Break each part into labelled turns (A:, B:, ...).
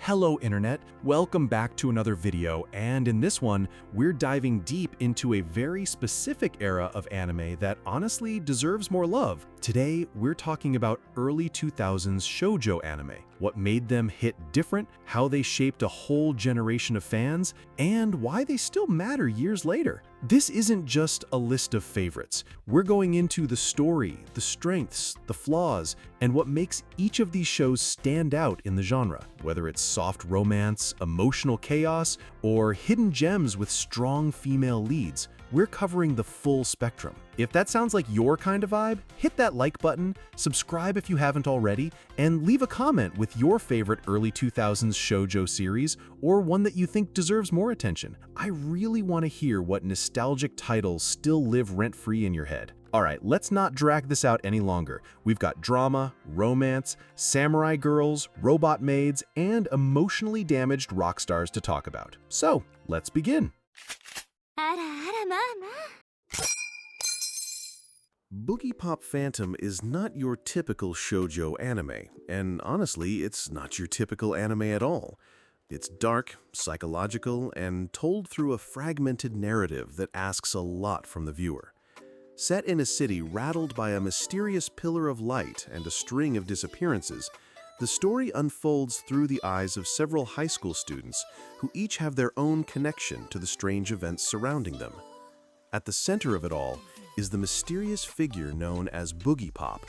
A: Hello Internet, welcome back to another video, and in this one, we're diving deep into a very specific era of anime that honestly deserves more love. Today, we're talking about early 2000s shoujo anime, what made them hit different, how they shaped a whole generation of fans, and why they still matter years later. This isn't just a list of favorites. We're going into the story, the strengths, the flaws, and what makes each of these shows stand out in the genre, whether it's soft romance, emotional chaos, or hidden gems with strong female leads. We're covering the full spectrum. If that sounds like your kind of vibe, hit that like button, subscribe if you haven't already, and leave a comment with your favorite early 2000s shoujo series or one that you think deserves more attention. I really want to hear what nostalgic titles still live rent-free in your head. Alright, let's not drag this out any longer. We've got drama, romance, samurai girls, robot maids, and emotionally damaged rock stars to talk about. So, let's begin.
B: Boogiepop Phantom is not your typical shoujo anime, and honestly, it's not your typical anime at all. It's dark, psychological, and told through a fragmented narrative that asks a lot from the viewer. Set in a city rattled by a mysterious pillar of light and a string of disappearances, the story unfolds through the eyes of several high school students who each have their own connection to the strange events surrounding them. At the center of it all is the mysterious figure known as Boogiepop,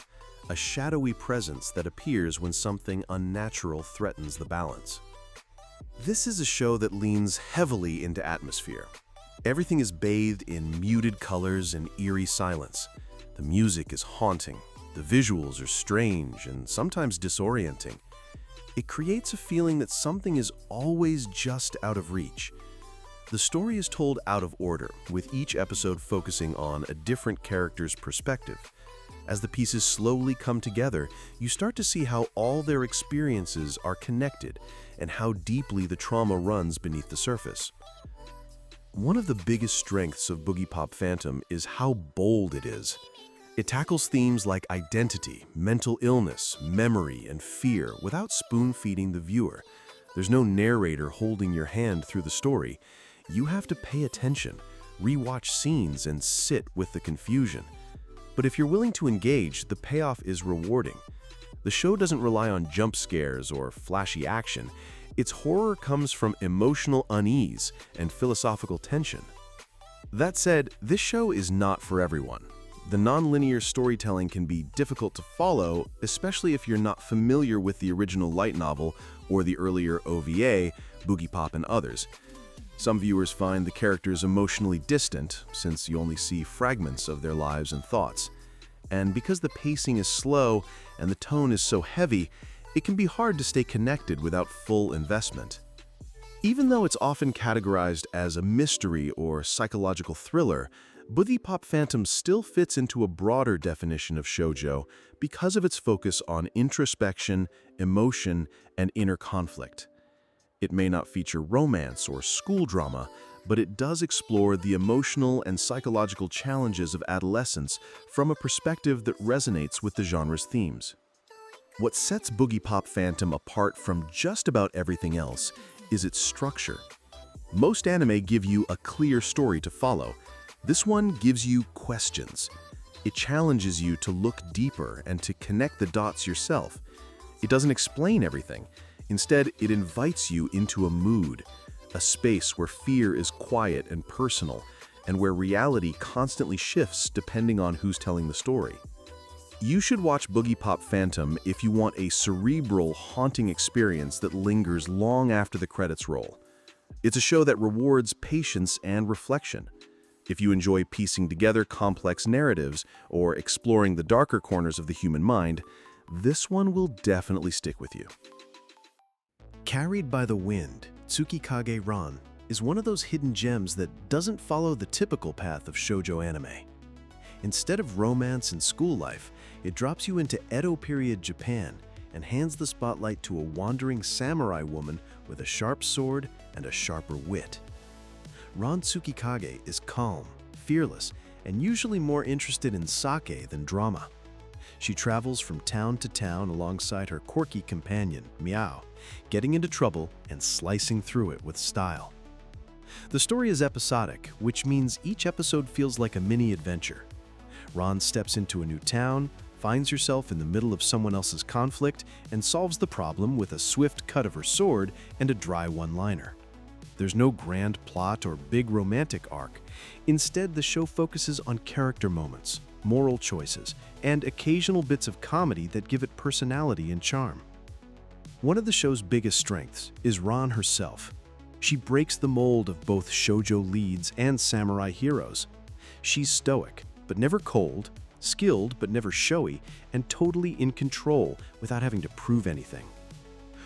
B: a shadowy presence that appears when something unnatural threatens the balance. This is a show that leans heavily into atmosphere. Everything is bathed in muted colors and eerie silence. The music is haunting. The visuals are strange and sometimes disorienting. It creates a feeling that something is always just out of reach. The story is told out of order, with each episode focusing on a different character's perspective. As the pieces slowly come together, you start to see how all their experiences are connected and how deeply the trauma runs beneath the surface. One of the biggest strengths of Boogiepop Phantom is how bold it is. It tackles themes like identity, mental illness, memory, and fear without spoon-feeding the viewer. There's no narrator holding your hand through the story. You have to pay attention, rewatch scenes, and sit with the confusion. But if you're willing to engage, the payoff is rewarding. The show doesn't rely on jump scares or flashy action. Its horror comes from emotional unease and philosophical tension. That said, this show is not for everyone. The non-linear storytelling can be difficult to follow, especially if you're not familiar with the original light novel or the earlier OVA, Boogiepop and others. Some viewers find the characters emotionally distant, since you only see fragments of their lives and thoughts. And because the pacing is slow and the tone is so heavy, it can be hard to stay connected without full investment. Even though it's often categorized as a mystery or psychological thriller, Boogiepop Phantom still fits into a broader definition of shoujo because of its focus on introspection, emotion, and inner conflict. It may not feature romance or school drama, but it does explore the emotional and psychological challenges of adolescence from a perspective that resonates with the genre's themes. What sets Boogiepop Phantom apart from just about everything else is its structure. Most anime give you a clear story to follow. This one gives you questions. It challenges you to look deeper and to connect the dots yourself. It doesn't explain everything. Instead, it invites you into a mood, a space where fear is quiet and personal, and where reality constantly shifts depending on who's telling the story. You should watch Boogiepop Phantom if you want a cerebral, haunting experience that lingers long after the credits roll. It's a show that rewards patience and reflection. If you enjoy piecing together complex narratives or exploring the darker corners of the human mind, this one will definitely stick with you. Carried by the Wind, Tsukikage Ran is one of those hidden gems that doesn't follow the typical path of shoujo anime. Instead of romance and school life, it drops you into Edo period Japan and hands the spotlight to a wandering samurai woman with a sharp sword and a sharper wit. Ran Tsukikage is calm, fearless, and usually more interested in sake than drama. She travels from town to town alongside her quirky companion, Miao,
A: getting into trouble and slicing through it with style. The story is episodic, which means each episode feels like a mini adventure. Ran steps into a new town, finds herself in the middle of someone else's conflict, and solves the problem with a swift cut of her sword and a dry one-liner. There's no grand plot or big romantic arc. Instead, the show focuses on character moments, moral choices, and occasional bits of comedy that give it personality and charm. One of the show's biggest strengths is Ran herself. She breaks the mold of both shoujo leads and samurai heroes. She's stoic, but never cold, skilled but never showy, and totally in control without having to prove anything.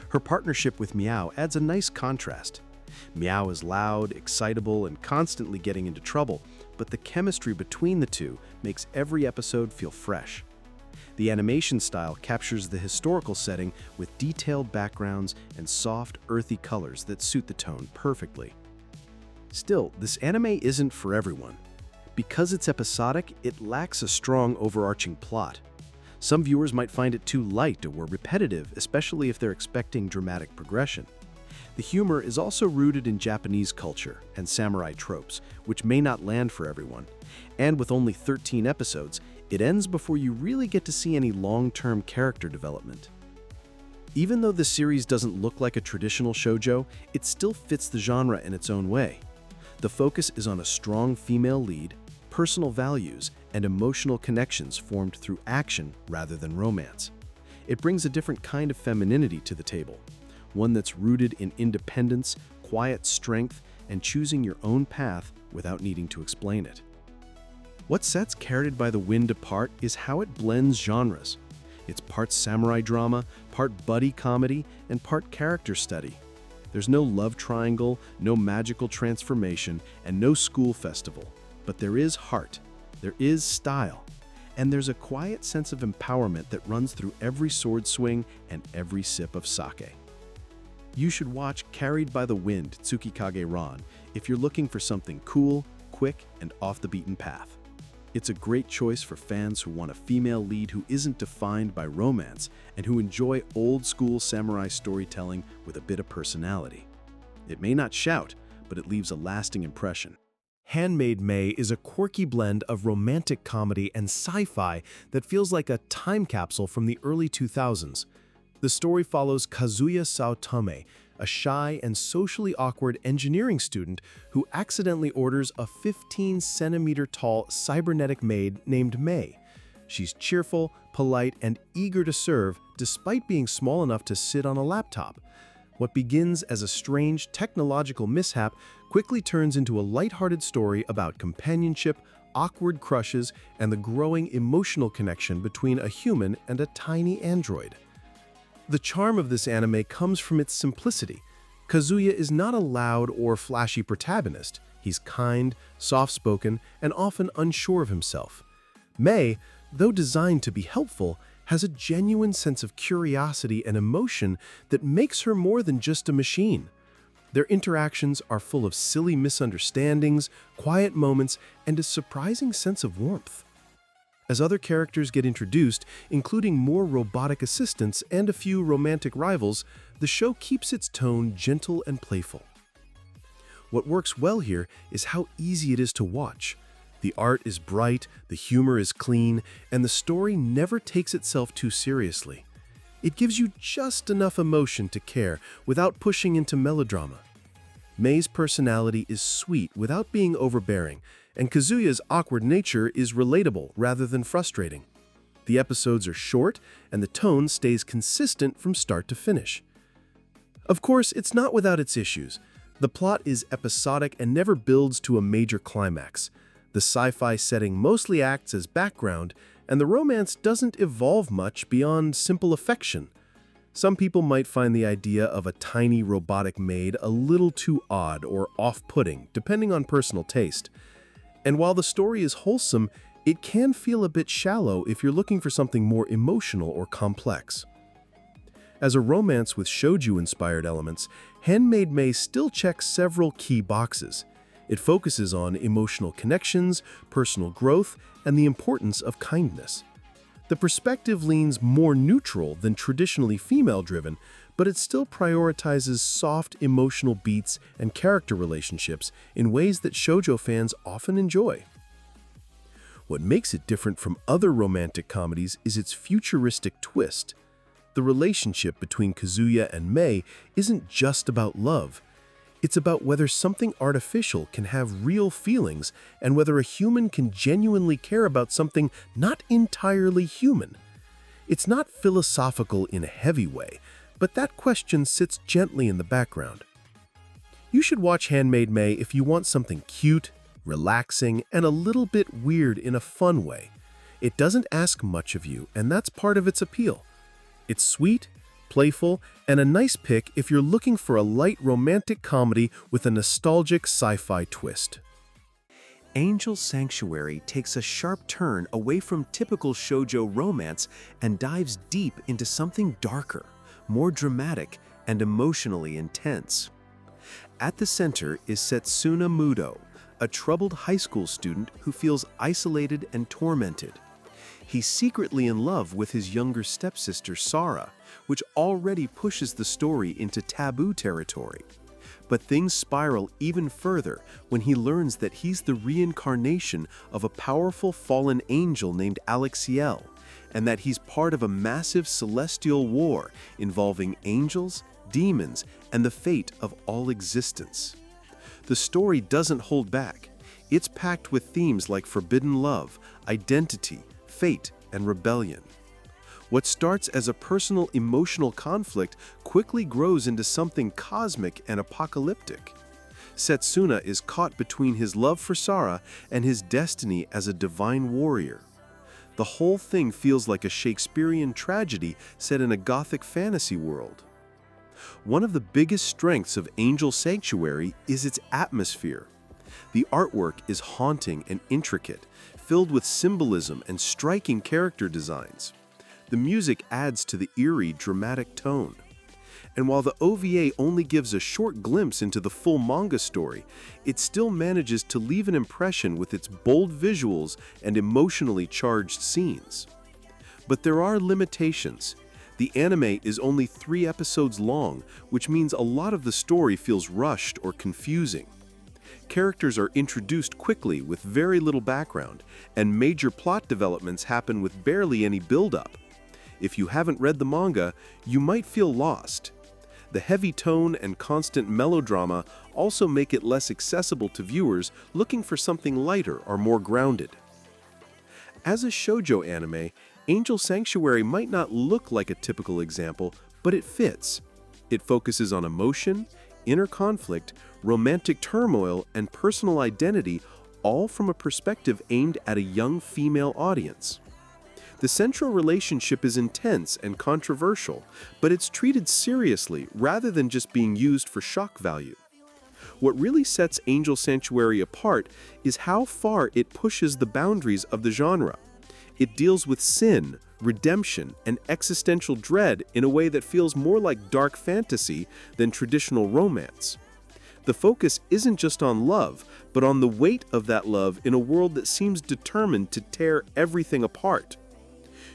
A: Her partnership with Miao adds a nice contrast. Miao is loud, excitable, and constantly getting into trouble, but the chemistry between the two makes every episode feel fresh. The animation style captures the historical setting with detailed backgrounds and soft, earthy colors that suit the tone perfectly. Still, this anime isn't for everyone. Because it's episodic, it lacks a strong overarching plot. Some viewers might find it too light or repetitive, especially if they're expecting dramatic progression. The humor is also rooted in Japanese culture and samurai tropes, which may not land for everyone. And with only 13 episodes, it ends before you really get to see any long-term character development. Even though the series doesn't look like a traditional shoujo, it still fits the genre in its own way. The focus is on a strong female lead, personal values, and emotional connections formed through action rather than romance. It brings a different kind of femininity to the table, one that's rooted in independence, quiet strength, and choosing your own path without needing to explain it. What sets Carried by the Wind apart is how it blends genres. It's part samurai drama, part buddy comedy, and part character study. There's no love triangle, no magical transformation, and no school festival. But there is heart, there is style, and there's a quiet sense of empowerment that runs through every sword swing and every sip of sake. You should watch Carried by the Wind Tsukikage Ran if you're looking for something cool, quick, and off the beaten path. It's a great choice for fans who want a female lead who isn't defined by romance and who enjoy old-school samurai storytelling with a bit of personality. It may not shout, but it leaves a lasting impression. Handmaid May is a quirky blend of romantic comedy and sci-fi that feels like a time capsule from the early 2000s. The story follows Kazuya Saotome, a shy and socially awkward engineering student who accidentally orders a 15-centimeter-tall cybernetic maid named May. She's cheerful, polite, and eager to serve despite being small enough to sit on a laptop. What begins as a strange technological mishap quickly turns into a lighthearted story about companionship, awkward crushes, and the growing emotional connection between a human and a tiny android. The charm of this anime comes from its simplicity. Kazuya is not a loud or flashy protagonist. He's kind, soft-spoken, and often unsure of himself. May, though designed to be helpful, has a genuine sense of curiosity and emotion that makes her more than just a machine. Their interactions are full of silly misunderstandings, quiet moments, and a surprising sense of warmth. As other characters get introduced, including more robotic assistants and a few romantic rivals, the show keeps its tone gentle and playful. What works well here is how easy it is to watch. The art is bright, the humor is clean, and the story never takes itself too seriously. It gives you just enough emotion to care without pushing into melodrama. May's personality is sweet without being overbearing, and Kazuya's awkward nature is relatable rather than frustrating. The episodes are short, and the tone stays consistent from start to finish. Of course, it's not without its issues. The plot is episodic and never builds to a major climax. The sci-fi setting mostly acts as background, and the romance doesn't evolve much beyond simple affection. Some people might find the idea of a tiny robotic maid a little too odd or off-putting, depending on personal taste. And while the story is wholesome, it can feel a bit shallow if you're looking for something more emotional or complex. As a romance with shoujo-inspired elements, Handmaid May still checks several key boxes. It focuses on emotional connections, personal growth, and the importance of kindness. The perspective leans more neutral than traditionally female-driven,
B: but it still prioritizes soft emotional beats and character relationships in ways that shoujo fans often enjoy. What makes it different from other romantic comedies is its futuristic twist. The relationship between Kazuya and Mei isn't just about love. It's about whether something artificial can have real feelings and whether a human can genuinely care about something not entirely human. It's not philosophical in a heavy way, but that question sits gently in the background. You should watch Handmaid May if you want something cute, relaxing, and a little bit weird in a fun way. It doesn't ask much of you, and that's part of its appeal. It's sweet, playful, and a nice pick if you're looking for a light romantic comedy with a nostalgic sci-fi twist.
A: Angel Sanctuary takes a sharp turn away from typical shoujo romance and dives deep into something darker, more dramatic, and emotionally intense. At the center is Setsuna Mudo, a troubled high school student who feels isolated and tormented. He's secretly in love with his younger stepsister Sara, which already pushes the story into taboo territory. But things spiral even further when he learns that he's the reincarnation of a powerful fallen angel named Alexiel, and that he's part of a massive celestial war involving angels, demons, and the fate of all existence. The story doesn't hold back. It's packed with themes like forbidden love, identity, fate, and rebellion. What starts as a personal emotional conflict quickly grows into something cosmic and apocalyptic. Setsuna is caught between his love for Sara and his destiny as a divine warrior. The whole thing feels like a Shakespearean tragedy set in a gothic fantasy world. One of the biggest strengths of Angel Sanctuary is its atmosphere. The artwork is haunting and intricate, filled with symbolism and striking character designs. The music adds to the eerie, dramatic tone. And while the OVA only gives a short glimpse into the full manga story, it still manages to leave an impression with its bold visuals and emotionally charged scenes. But there are limitations. The anime is only 3 episodes long, which means a lot of the story feels rushed or confusing. Characters are introduced quickly with very little background, and major plot developments happen with barely any build-up. If you haven't read the manga, you might feel lost. The heavy tone and constant melodrama also make it less accessible to viewers looking for something lighter or more grounded. As a shoujo anime, Angel Sanctuary might not look like a typical example, but it fits. It focuses on emotion, inner conflict, romantic turmoil, and personal identity, all from a perspective aimed at a young female audience. The central relationship is intense and controversial, but it's treated seriously rather than just being used for shock value. What really sets Angel Sanctuary apart is how far it pushes the boundaries of the genre. It deals with sin, redemption, and existential dread in a way that feels more like dark fantasy than traditional romance. The focus isn't just on love, but on the weight of that love in a world that seems determined to tear everything apart.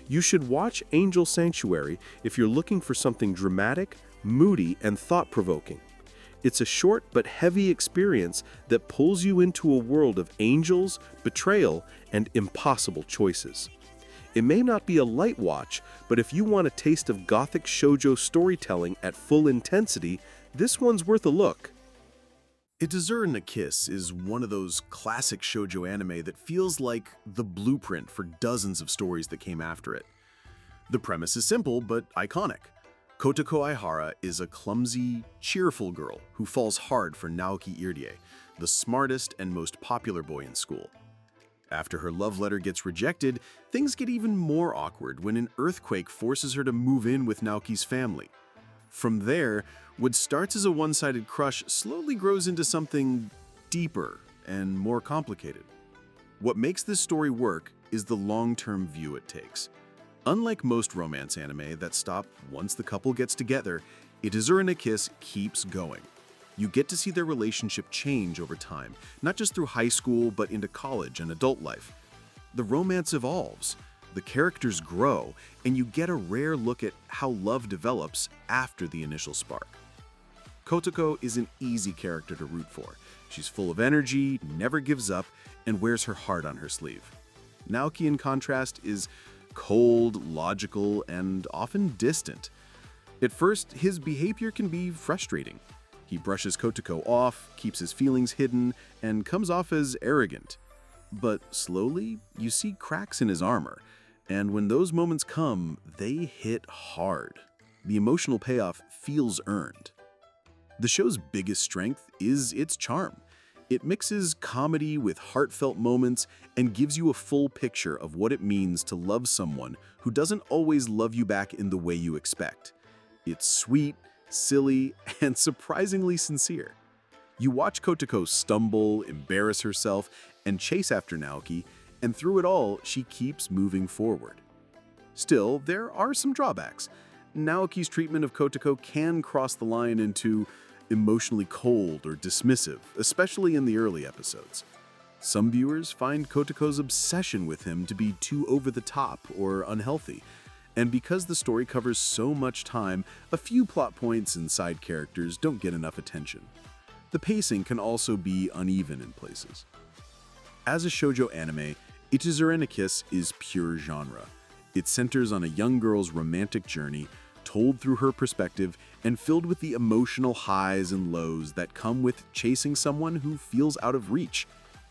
A: You should watch Angel Sanctuary if you're looking for something dramatic, moody, and thought-provoking. It's a short but heavy experience that pulls you into a world of angels, betrayal, and impossible choices. It may not be a light watch, but if you want a taste of gothic shoujo storytelling at full intensity, this one's worth a look.
B: It Deserved a Kiss is one of those classic shoujo anime that feels like the blueprint for dozens of stories that came after it. The premise is simple but iconic. Kotoko Aihara is a clumsy, cheerful girl who falls hard for Naoki Irie, the smartest and most popular boy in school. After her love letter gets rejected, things get even more awkward when an earthquake forces her to move in with Naoki's family. From there, what starts as a one-sided crush slowly grows into something deeper and more complicated. What makes this story work is the long-term view it takes. Unlike most romance anime that stop once the couple gets together, It Deserved a Kiss keeps going. You get to see their relationship change over time, not just through high school, but into college and adult life. The romance evolves. The characters grow, and you get a rare look at how love develops after the initial spark. Kotoko is an easy character to root for. She's full of energy, never gives up, and wears her heart on her sleeve. Naoki, in contrast, is cold, logical, and often distant. At first, his behavior can be frustrating. He brushes Kotoko off, keeps his feelings hidden, and comes off as arrogant. But slowly, you see cracks in his armor, and when those moments come, they hit hard. The emotional payoff feels earned. The show's biggest strength is its charm. It mixes comedy with heartfelt moments and gives you a full picture of what it means to love someone who doesn't always love you back in the way you expect. It's sweet, silly, and surprisingly sincere. You watch Kotoko stumble, embarrass herself, and chase after Naoki, and through it all, she keeps moving forward. Still, there are some drawbacks. Naoki's treatment of Kotoko can cross the line into emotionally cold or dismissive, especially in the early episodes. Some viewers find Kotoko's obsession with him to be too over the top or unhealthy, and because the story covers so much time, a few plot points and side characters don't get enough attention. The pacing can also be uneven in places. As a shoujo anime, Itazure Kiss is pure genre. It centers on a young girl's romantic journey, told through her perspective and filled with the emotional highs and lows that come with chasing someone who feels out of reach.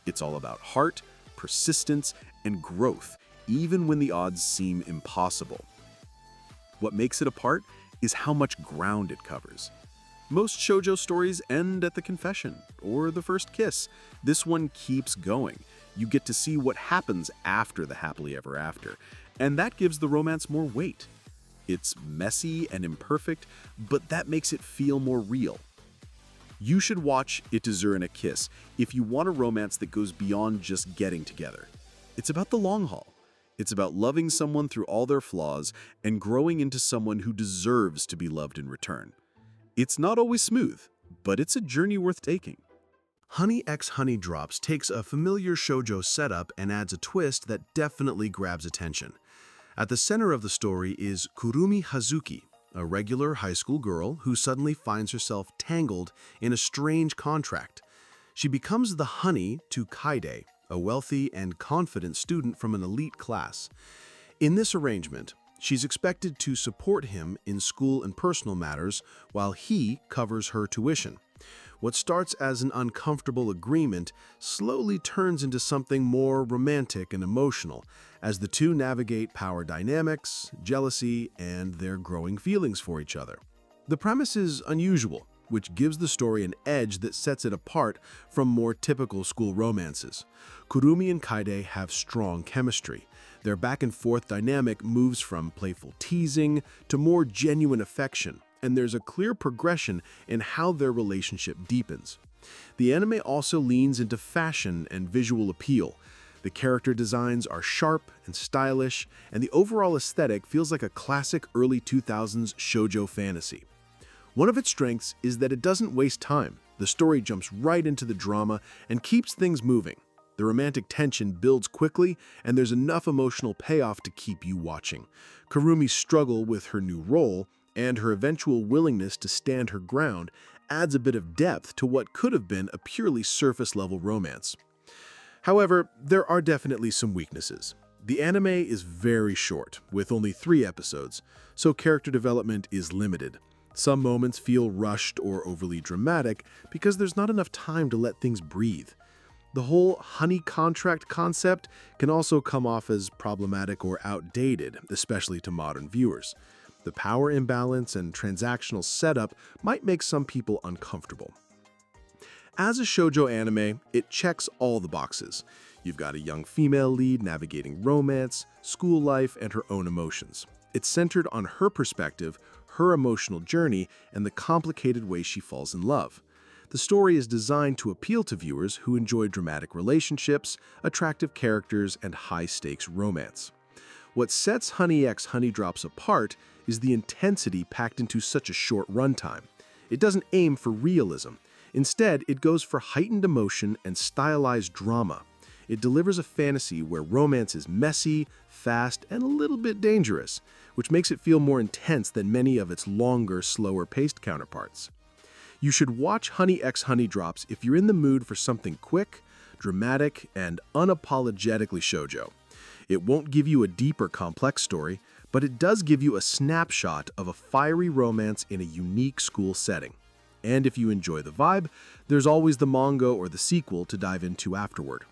B: It's all about heart, persistence, and growth, even when the odds seem impossible. What makes it apart is how much ground it covers. Most shoujo stories end at the confession or the first kiss. This one keeps going. You get to see what happens after the happily ever after, and that gives the romance more weight. It's messy and imperfect, but that makes it feel more real. You should watch Itazure Kiss if you want a romance that goes beyond just getting together. It's about the long haul. It's about loving someone through all their flaws and growing into someone who deserves to be loved in return. It's not always smooth, but it's a journey worth taking.
A: Honey x Honey Drops takes a familiar shoujo setup and adds a twist that definitely grabs attention. At the center of the story is Kurumi Hazuki, a regular high school girl who suddenly finds herself tangled in a strange contract. She becomes the honey to Kaide, a wealthy and confident student from an elite class. In this arrangement, she's expected to support him in school and personal matters while he covers her tuition. What starts as an uncomfortable agreement slowly turns into something more romantic and emotional as the two navigate power dynamics, jealousy, and their growing feelings for each other. The premise is unusual, which gives the story an edge that sets it apart from more typical school romances. Kurumi and Kaide have strong chemistry. Their back-and-forth dynamic moves from playful teasing to more genuine affection, and there's a clear progression in how their relationship deepens. The anime also leans into fashion and visual appeal. The character designs are sharp and stylish, and the overall aesthetic feels like a classic early 2000s shoujo fantasy. One of its strengths is that it doesn't waste time. The story jumps right into the drama and keeps things moving. The romantic tension builds quickly, and there's enough emotional payoff to keep you watching. Kurumi's struggle with her new role and her eventual willingness to stand her ground adds a bit of depth to what could have been a purely surface-level romance. However, there are definitely some weaknesses. The anime is very short, with only 3 episodes, so character development is limited. Some moments feel rushed or overly dramatic because there's not enough time to let things breathe. The whole honey contract concept can also come off as problematic or outdated, especially to modern viewers. The power imbalance and transactional setup might make some people uncomfortable. As a shoujo anime, it checks all the boxes. You've got a young female lead navigating romance, school life, and her own emotions. It's centered on her perspective, her emotional journey, and the complicated way she falls in love. The story is designed to appeal to viewers who enjoy dramatic relationships, attractive characters, and high-stakes romance. What sets Honey x Honey Drops apart is the intensity packed into such a short runtime. It doesn't aim for realism. Instead, it goes for heightened emotion and stylized drama.
B: It delivers a fantasy where romance is messy, fast, and a little bit dangerous, which makes it feel more intense than many of its longer, slower-paced counterparts. You should watch Honey x Honey Drops if you're in the mood for something quick, dramatic, and unapologetically shoujo. It won't give you a deep or complex story, but it does give you a snapshot of a fiery romance in a unique school setting. And if you enjoy the vibe, there's always the manga or the sequel to dive into afterward.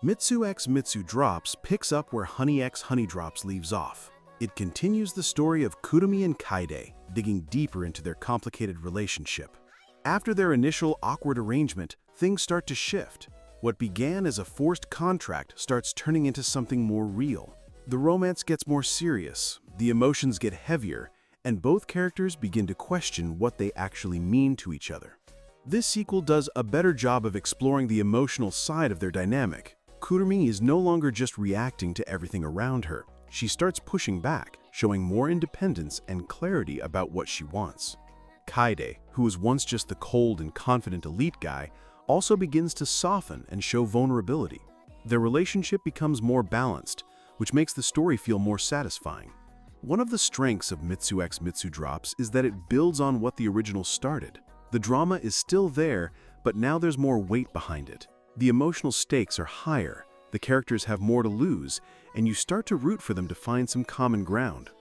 C: Mitsu x Mitsu Drops picks up where Honey x Honey Drops leaves off. It continues the story of Kurumi and Kaide, digging deeper into their complicated relationship. After their initial awkward arrangement, things start to shift. What began as a forced contract starts turning into something more real. The romance gets more serious, the emotions get heavier, and both characters begin to question what they actually mean to each other. This sequel does a better job of exploring the emotional side of their dynamic. Kurumi is no longer just reacting to everything around her. She starts pushing back, showing more independence and clarity about what she wants. Kaide, who was once just the cold and confident elite guy, also begins to soften and show vulnerability. Their relationship becomes more balanced, which makes the story feel more satisfying. One of the strengths of Mitsu x Mitsu Drops is that it builds on what the original started. The drama is still there, but now there's more weight behind it. The emotional stakes are higher, the characters have more to lose, and you start to root for them to find some common ground.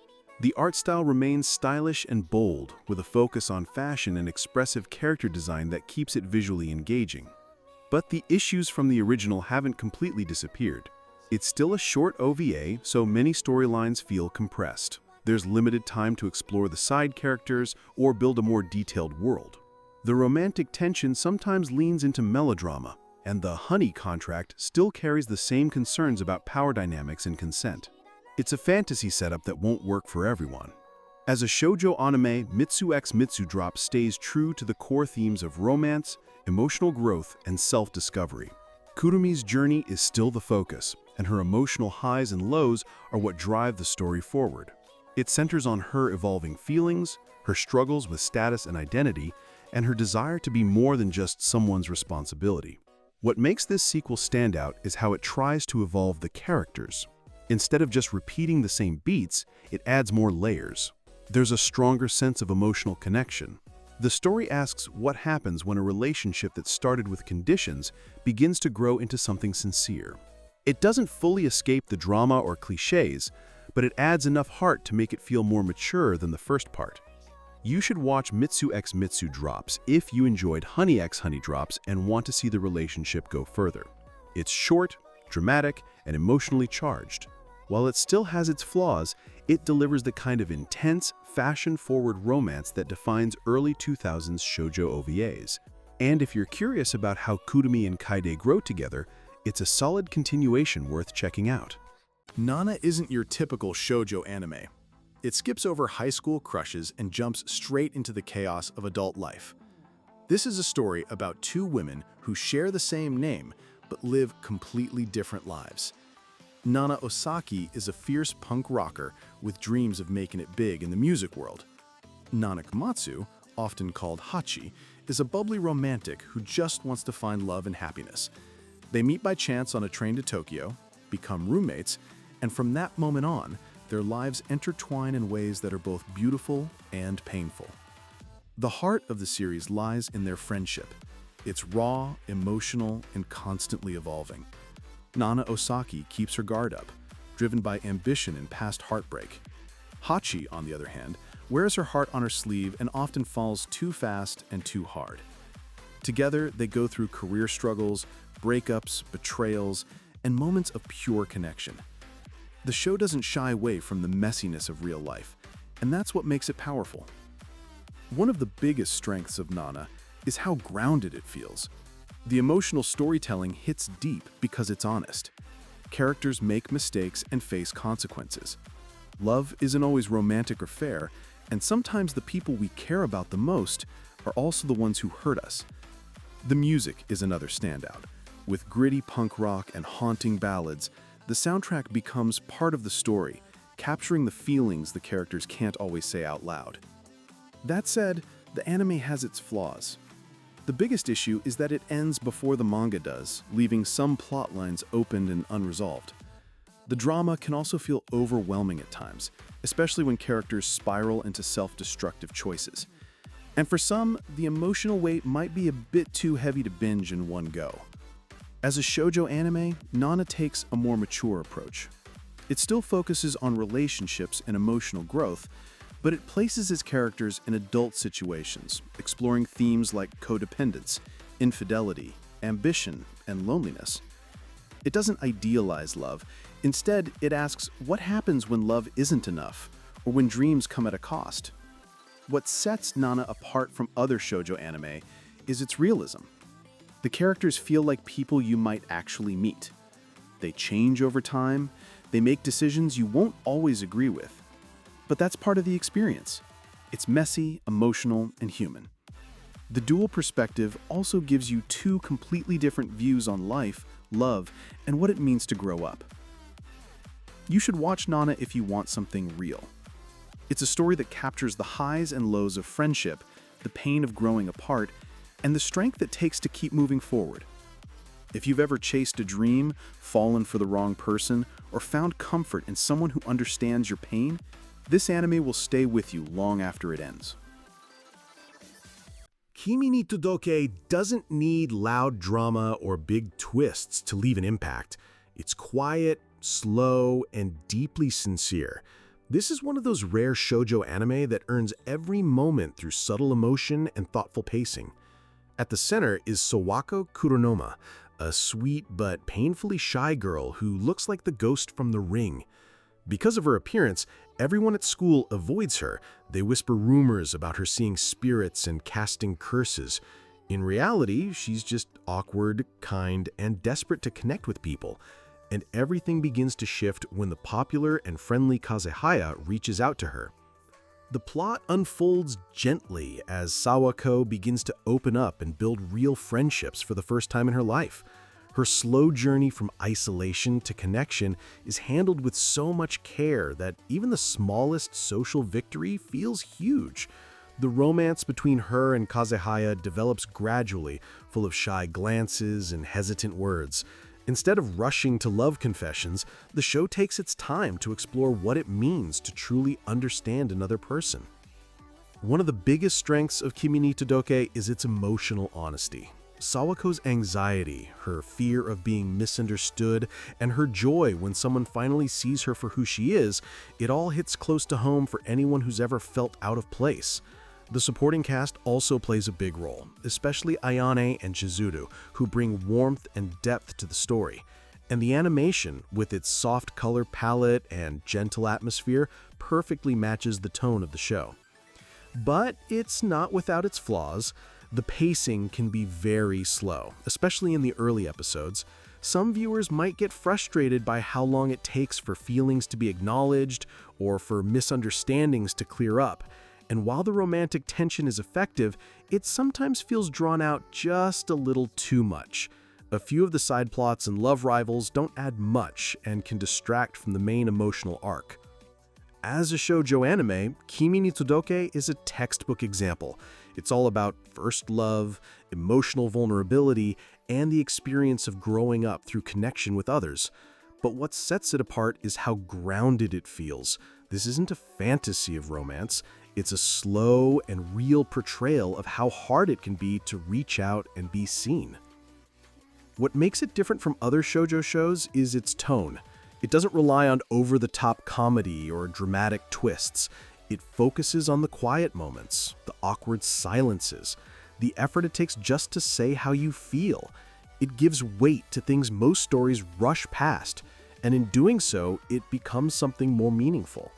C: The art style remains stylish and bold, with a focus on fashion and expressive character design that keeps it visually engaging. But the issues from the original haven't completely disappeared. It's still a short OVA, so many storylines feel compressed. There's limited time to explore the side characters or build a more detailed world. The romantic tension sometimes leans into melodrama, and the Honey contract still carries the same concerns about power dynamics and consent. It's a fantasy setup that won't work for everyone. As a shoujo anime, Mitsu x Mitsu Drop stays true to the core themes of romance, emotional growth, and self-discovery. Kurumi's journey is still the focus, and her emotional highs and lows are what drive the story forward. It centers on her evolving feelings, her struggles with status and identity, and her desire to be more than just someone's responsibility. What makes this sequel stand out is how it tries to evolve the characters. Instead of just repeating the same beats, it adds more layers. There's a stronger sense of emotional connection. The story asks what happens when a relationship that started with conditions begins to grow into something sincere. It doesn't fully escape the drama or cliches, but it adds enough heart to make it feel more mature than the first part. You should watch Mitsu x Mitsu Drops if you enjoyed Honey x Honey Drops and want to see the relationship go further. It's short, dramatic, and emotionally charged. While it still has its flaws, it delivers the kind of intense, fashion-forward romance that defines early 2000s shoujo OVAs. And if you're curious about how Kurumi and Kaide grow together, it's a solid continuation worth checking out.
A: Nana isn't your typical shoujo anime. It skips over high school crushes and jumps straight into the chaos of adult life. This is a story about two women who share the same name but live completely different lives. Nana Osaki is a fierce punk rocker with dreams of making it big in the music world. Nana Komatsu, often called Hachi, is a bubbly romantic who just wants to find love and happiness. They meet by chance on a train to Tokyo, become roommates, and from that moment on, their lives intertwine in ways that are both beautiful and painful. The heart of the series lies in their friendship. It's raw, emotional, and constantly evolving. Nana Osaki keeps her guard up, driven by ambition and past heartbreak. Hachi, on the other hand, wears her heart on her sleeve and often falls too fast and too hard. Together, they go through career struggles, breakups, betrayals, and moments of pure connection. The show doesn't shy away from the messiness of real life, and that's what makes it powerful. One of the biggest strengths of Nana is how grounded it feels. The emotional storytelling hits deep because it's honest. Characters make mistakes and face consequences. Love isn't always romantic or fair, and sometimes the people we care about the most are also the ones who hurt us. The music is another standout. With gritty punk rock and haunting ballads, the soundtrack becomes part of the story, capturing the feelings the characters can't always say out loud. That said, the anime has its flaws.
C: The biggest issue is that it ends before the manga does, leaving some plot lines open and unresolved. The drama can also feel overwhelming at times, especially when characters spiral into self-destructive choices. And for some, the emotional weight might be a bit too heavy to binge in one go. As a shoujo anime, Nana takes a more mature approach. It still focuses on relationships and emotional growth, but it places its characters in adult situations, exploring themes like codependence, infidelity, ambition, and loneliness. It doesn't idealize love. Instead, it asks what happens when love isn't enough, or when dreams come at a cost. What sets Nana apart from other shoujo anime is its realism. The characters feel like people you might actually meet. They change over time, they make decisions you won't always agree with. But that's part of the experience. It's messy, emotional, and human. The dual perspective also gives you two completely different views on life, love, and what it means to grow up. You should watch Nana if you want something real. It's a story that captures the highs and lows of friendship, the pain of growing apart, and the strength it takes to keep moving forward. If you've ever chased a dream, fallen for the wrong person, or found comfort in someone who understands your pain, this anime will stay with you long after it ends.
A: Kimi ni Todoke doesn't need loud drama or big twists to leave an impact. It's quiet, slow, and deeply sincere. This is one of those rare shoujo anime that earns every moment through subtle emotion and thoughtful pacing. At the center is Sawako Kuronoma, a sweet but painfully shy girl who looks like the ghost from The Ring. Because of her appearance, everyone at school avoids her. They whisper rumors about her seeing spirits and casting curses. In reality, she's just awkward, kind, and desperate to connect with people. And everything begins to shift when the popular and friendly Kazehaya reaches out to her. The plot unfolds gently as Sawako begins to open up and build real friendships for the first time in her life. Her slow journey from isolation to connection is handled with so much care that even the smallest social victory feels huge. The romance between her and Kazehaya develops gradually, full of shy glances and hesitant words. Instead of rushing to love confessions, the show takes its time to explore what it means to truly understand another person. One of the biggest strengths of Kimi ni Todoke is its emotional honesty. Sawako's anxiety, her fear of being misunderstood, and her joy when someone finally sees her for who she is, it all hits close to home for anyone who's ever felt out of place. The supporting cast also plays a big role, especially Ayane and Chizuru, who bring warmth and depth to the story. And the animation, with its soft color palette and gentle atmosphere, perfectly matches the tone of the show. But it's not without its flaws. The pacing can be very slow, especially in the early episodes. Some viewers might get frustrated by how long it takes for feelings to be acknowledged or for misunderstandings to clear up. And while the romantic tension is effective, it sometimes feels drawn out just a little too much. A few of the side plots and love rivals don't add much and can distract from the main emotional arc. As a shoujo anime, Kimi ni Todoke is a textbook example. It's all about first love, emotional vulnerability, and the experience of growing up through connection with others. But what sets it apart is how grounded it feels. This isn't a fantasy of romance. It's a slow and real portrayal of how hard it can be to reach out and be seen. What makes it different from other shoujo shows is its tone. It doesn't rely on over-the-top comedy or dramatic twists. It focuses on the quiet moments, the awkward silences, the effort it takes just to say how you feel. It gives weight to things most stories rush past, and in doing so, it becomes something more meaningful.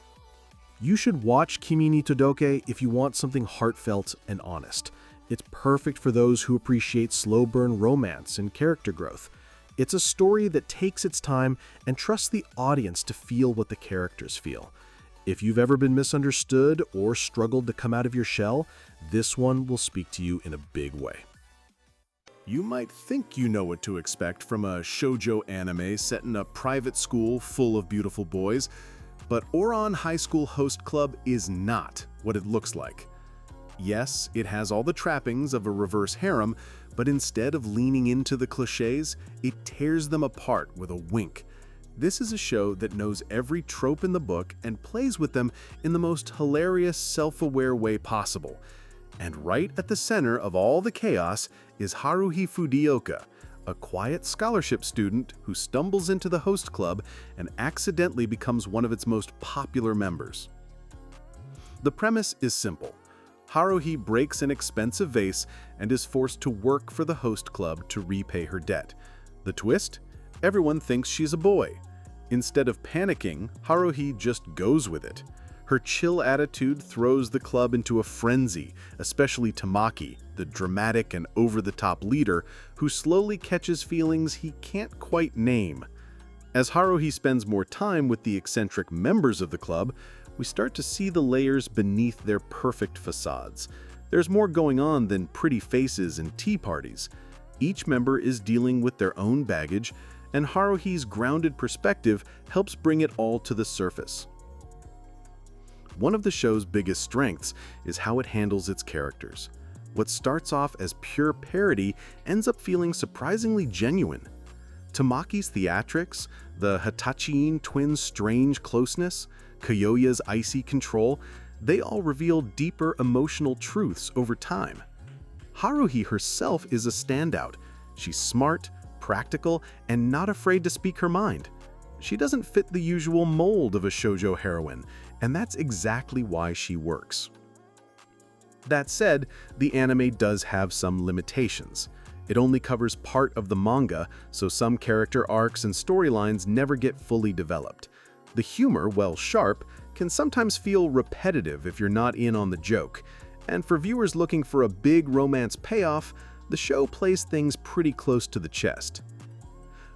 A: You should watch Kimi ni Todoke if you want something heartfelt and honest. It's perfect for those who appreciate slow-burn romance and character growth. It's a story that takes its time and trusts the audience to feel what the characters feel. If you've ever been misunderstood or struggled to come out of your shell, this one will speak to you in a big way.
C: You might think you know what to expect from a shoujo anime set in a private school full of beautiful boys, but Ouran High School Host Club is not what it looks like. Yes, it has all the trappings of a reverse harem, but instead of leaning into the cliches, it tears them apart with a wink. This is a show that knows every trope in the book and plays with them in the most hilarious, self-aware way possible. And right at the center of all the chaos is Haruhi Fudioka, a quiet scholarship student who stumbles into the host club and accidentally becomes one of its most popular members. The premise is simple. Haruhi breaks an expensive vase and is forced to work for the host club to repay her debt. The twist? Everyone thinks she's a boy. Instead of panicking, Haruhi just goes with it. Her chill attitude throws the club into a frenzy, especially Tamaki, the dramatic and over-the-top leader who slowly catches feelings he can't quite name. As Haruhi spends more time with the eccentric members of the club, we start to see the layers beneath their perfect facades. There's more going on than pretty faces and tea parties. Each member is dealing with their own baggage, and Haruhi's grounded perspective helps bring it all to the surface. One of the show's biggest strengths is how it handles its characters. What starts off as pure parody ends up feeling surprisingly genuine. Tamaki's theatrics, the Hitachiin twins' strange closeness, Kyoya's icy control, they all reveal deeper emotional truths over time. Haruhi herself is a standout. She's smart, practical, and not afraid to speak her mind. She doesn't fit the usual mold of a shoujo heroine, and that's exactly why she works. That said, the anime does have some limitations. It only covers part of the manga, so some character arcs and storylines never get fully developed. The humor, while sharp, can sometimes feel repetitive if you're not in on the joke. And for viewers looking for a big romance payoff, the show plays things pretty close to the chest.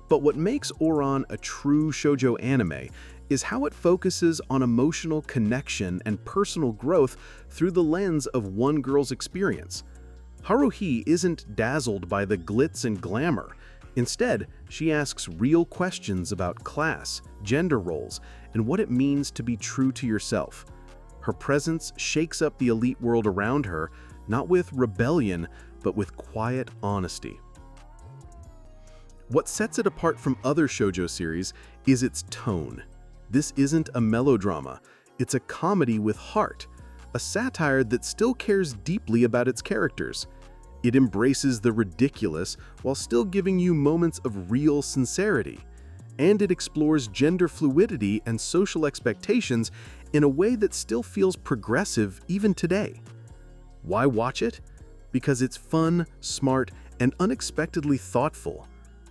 C: But what makes Ouran a true shoujo anime is how it focuses on emotional connection and personal growth through the lens of one girl's experience. Haruhi isn't dazzled by the glitz and glamour. Instead, she asks real questions about class, gender roles, and what it means to be true to yourself. Her presence shakes up the elite world around her, not with rebellion, but with quiet honesty. What sets it apart from other shoujo series is its tone. This isn't a melodrama, it's a comedy with heart, a satire that still cares deeply about its characters. It embraces the ridiculous while still giving you moments of real sincerity. And it explores gender fluidity and social expectations in a way that still feels progressive even today. Why watch it? Because it's fun, smart, and unexpectedly thoughtful.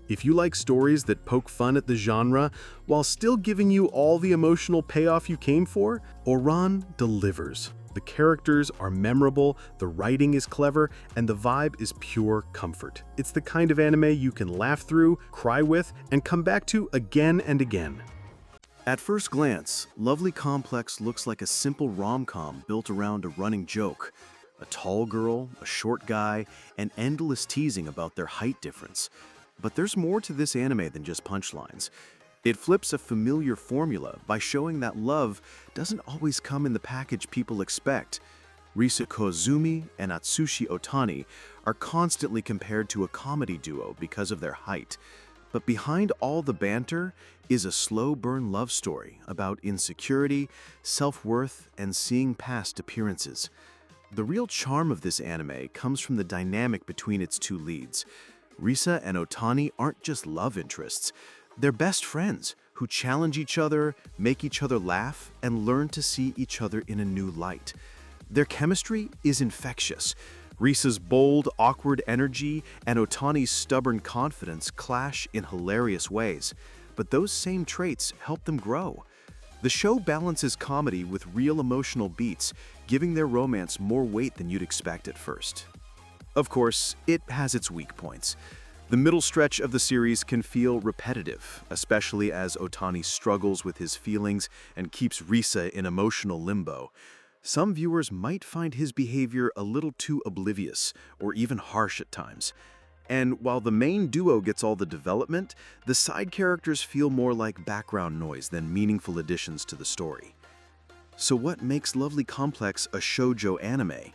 C: If you like stories that poke fun at the genre while still giving you all the emotional payoff you came for, Ouran delivers. The characters are memorable, the writing is clever, and the vibe is pure comfort. It's the kind of anime you can laugh through, cry with, and come back to again and again. At first glance, Lovely Complex looks like a simple rom-com built around a running joke. A tall girl, a short guy, and endless teasing about their height difference. But there's more to this anime than just punchlines. It flips a familiar formula by showing that love doesn't always come in the package people expect. Risa Kozumi and Atsushi Otani are constantly compared to a comedy duo because of their height. But behind all the banter is a slow-burn love story about insecurity, self-worth, and seeing past appearances. The real charm of this anime comes from the dynamic between its two leads. Risa and Otani aren't just love interests. They're best friends who challenge each other, make each other laugh, and learn to see each other in a new light. Their chemistry is infectious. Risa's bold, awkward energy and Otani's stubborn confidence clash in hilarious ways, but those same traits help them grow. The show balances comedy with real emotional beats, giving their romance more weight than you'd expect at first. Of course, it has its weak points. The middle stretch of the series can feel repetitive, especially as Otani struggles with his feelings and keeps Risa in emotional limbo. Some viewers might find his behavior a little too oblivious or even harsh at times. And while the main duo gets all the development, the side characters feel more like background noise than meaningful additions to the story. So what makes Lovely Complex a shoujo anime?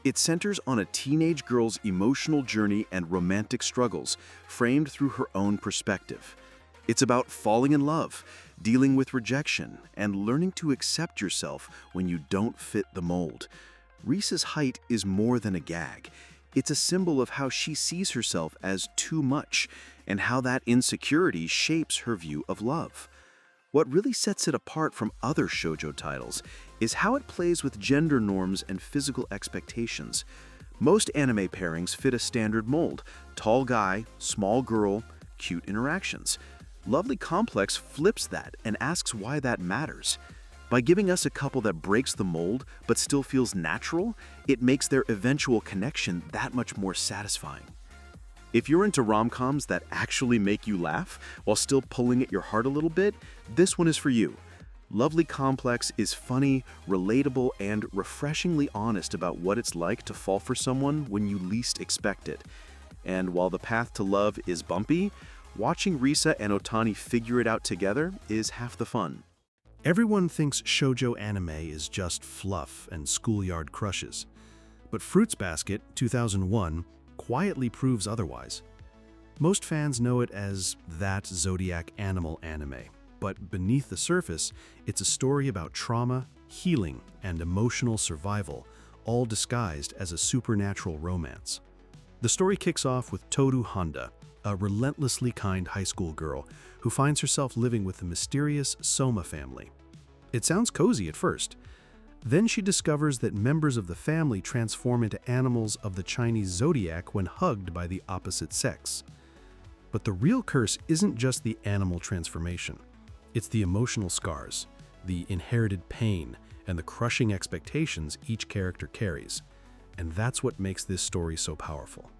C: It centers on a teenage girl's emotional journey and romantic struggles, framed through her own perspective. It's about falling in love, dealing with rejection, and learning to accept yourself when you don't fit the mold. Risa's height is more than a gag. It's a symbol of how she sees herself as too much, and how that insecurity shapes her view of love. What really sets it apart from other shoujo titles is how it plays with gender norms and physical expectations. Most anime pairings fit a standard mold: tall guy, small girl, cute interactions. Lovely Complex flips that and asks why that matters. By giving us a couple that breaks the mold but still feels natural, it makes their eventual connection that much more satisfying. If you're into rom-coms that actually make you laugh while still pulling at your heart a little bit, this one is for you. Lovely Complex is funny, relatable, and refreshingly honest about what it's like to fall for someone when you least expect it. And while the path to love is bumpy, watching Risa and Otani figure it out together is half the fun.
A: Everyone thinks shoujo anime is just fluff and schoolyard crushes. But Fruits Basket 2001 quietly proves otherwise. Most fans know it as that zodiac animal anime, but beneath the surface, it's a story about trauma, healing, and emotional survival, all disguised as a supernatural romance. The story kicks off with Toru Honda, a relentlessly kind high school girl who finds herself living with the mysterious Soma family. It sounds cozy at first. Then she discovers that members of the family transform into animals of the Chinese zodiac when hugged by the opposite sex. But the real curse isn't just the animal transformation. It's the emotional scars, the inherited pain, and the crushing expectations each character carries. And that's what makes this story so powerful.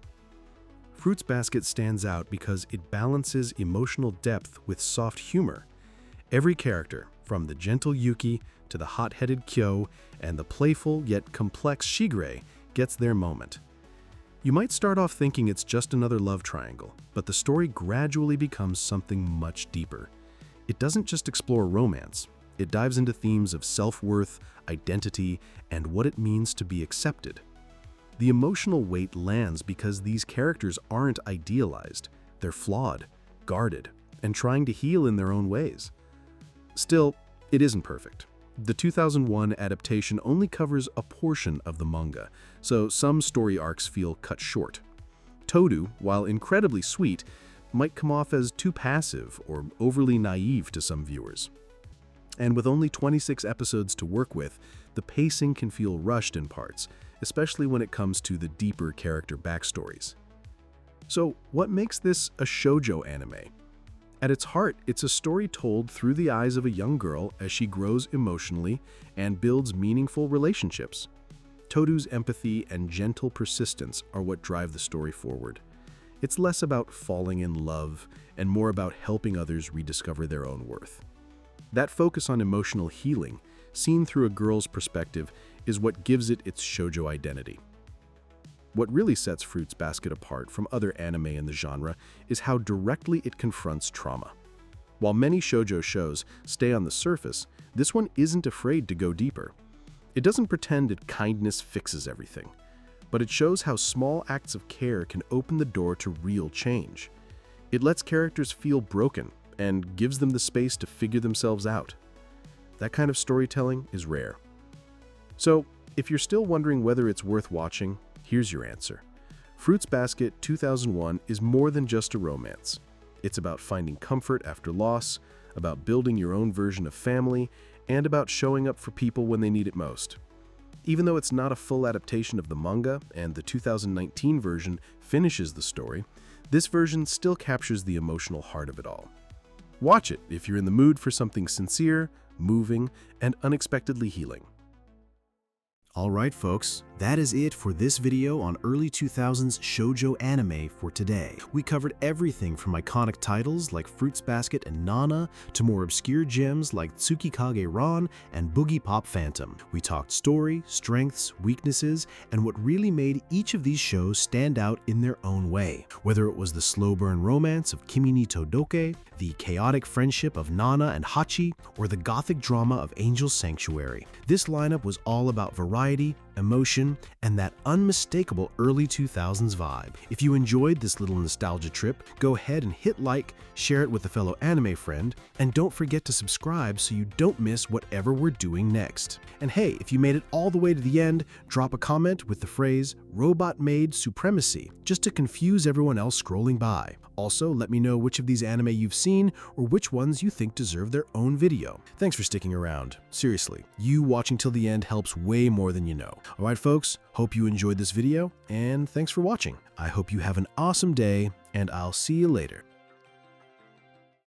A: Fruits Basket stands out because it balances emotional depth with soft humor. Every character, from the gentle Yuki to the hot-headed Kyo and the playful yet complex Shigure, gets their moment. You might start off thinking it's just another love triangle, but the story gradually becomes something much deeper. It doesn't just explore romance. It dives into themes of self-worth, identity, and what it means to be accepted. The emotional weight lands because these characters aren't idealized. They're flawed, guarded, and trying to heal in their own ways. Still, it isn't perfect. The 2001 adaptation only covers a portion of the manga, so some story arcs feel cut short. Toru, while incredibly sweet, might come off as too passive or overly naive to some viewers. And with only 26 episodes to work with, the pacing can feel rushed in parts, especially when it comes to the deeper character backstories. So, what makes this a shoujo anime? At its heart, it's a story told through the eyes of a young girl as she grows emotionally and builds meaningful relationships. Toru's empathy and gentle persistence are what drive the story forward. It's less about falling in love and more about helping others rediscover their own worth. That focus on emotional healing, seen through a girl's perspective, is what gives it its shoujo identity. What really sets Fruits Basket apart from other anime in the genre is how directly it confronts trauma. While many shoujo shows stay on the surface, this one isn't afraid to go deeper. It doesn't pretend that kindness fixes everything, but it shows how small acts of care can open the door to real change. It lets characters feel broken and gives them the space to figure themselves out. That kind of storytelling is rare. So, if you're still wondering whether it's worth watching, here's your answer. Fruits Basket 2001 is more than just a romance. It's about finding comfort after loss, about building your own version of family, and about showing up for people when they need it most. Even though it's not a full adaptation of the manga, and the 2019 version finishes the story, this version still captures the emotional heart of it all. Watch it if you're in the mood for something sincere, moving, and unexpectedly healing.
C: Alright folks, that is it for this video on early 2000s shoujo anime for today. We covered everything from iconic titles like Fruits Basket and Nana to more obscure gems like Tsukikage Ran and Boogiepop Phantom. We talked story, strengths, weaknesses, and what really made each of these shows stand out in their own way. Whether it was the slow burn romance of Kimi ni Todoke, the chaotic friendship of Nana and Hachi, or the gothic drama of Angel's Sanctuary. This lineup was all about variety, emotion, and that unmistakable early 2000s vibe. If you enjoyed this little nostalgia trip, go ahead and hit like, share it with a fellow anime friend, and don't forget to subscribe so you don't miss whatever we're doing next. And hey, if you made it all the way to the end, drop a comment with the phrase "Robot Maid Supremacy" just to confuse everyone else scrolling by. Also, let me know which of these anime you've seen or which ones you think deserve their own video. Thanks for sticking around. Seriously, you watching till the end helps way more than you know. Alright folks, hope you enjoyed this video, and thanks for watching. I hope you have an awesome day, and I'll see you later.